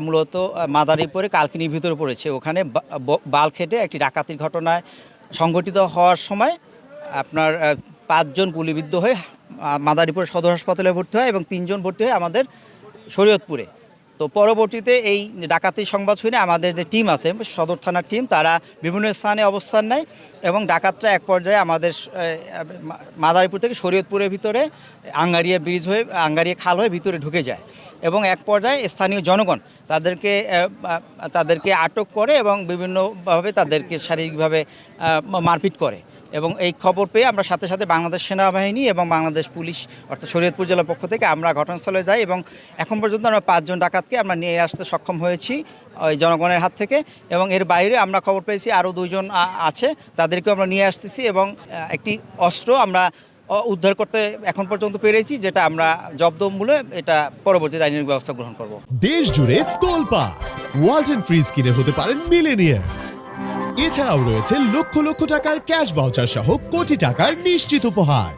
মূলত মাদারীপুরে কালকিনির ভিতরে পড়েছে। ওখানে বাল খেটে একটি ডাকাতির ঘটনায় সংঘটিত হওয়ার সময় আপনার 5 জন গুলিবিদ্ধ হয়ে মাদারীপুর সদর হাসপাতালে ভর্তি হয় এবং 3 জন ভর্তি হয় আমাদের শরীয়তপুরে। তো পরবর্তীতে এই ডাকাতির সংবাদ শুনে আমাদের যে টিম আছে সদর থানার টিম, তারা বিভিন্ন স্থানে অবস্থান নেয় এবং ডাকাতরা এক পর্যায়ে আমাদের মাদারীপুর থেকে শরীয়তপুরের ভিতরে আঙ্গারিয়া ব্রিজ হয়ে আঙ্গারিয়া খাল হয়ে ভিতরে ঢুকে যায় এবং এক পর্যায়ে স্থানীয় জনগণ তাদেরকে আটক করে এবং বিভিন্নভাবে তাদেরকে শারীরিকভাবে মারপিট করে। এবং এই খবর পেয়ে আমরা সাথে সাথে বাংলাদেশ সেনাবাহিনী এবং বাংলাদেশ পুলিশ অর্থাৎ শরীয়তপুর জেলার পক্ষ থেকে আমরা ঘটনাস্থলে যাই এবং এখন পর্যন্ত আমরা 5 জন ডাকাতকে আমরা নিয়ে আসতে সক্ষম হয়েছি ওই জনগণের হাত থেকে। এবং এর বাইরে আমরা খবর পেয়েছি আরও 2 জন আছে, তাদেরকেও আমরা নিয়ে আসতেছি এবং একটি অস্ত্র আমরা উদ্ধার করতে এখন পর্যন্ত পেরেছি, যেটা আমরা জব্দমূলে এটা পরবর্তীতে আইনের ব্যবস্থা গ্রহণ করব। দেশ জুড়ে তোলপা ওয়ালটন ফ্রিজ কিনে হতে পারেন মিলেনিয়ার। এছাড়াও রয়েছে লক্ষ লক্ষ টাকার ক্যাশ ভাউচার সহ কোটি টাকার নিশ্চিত উপহার।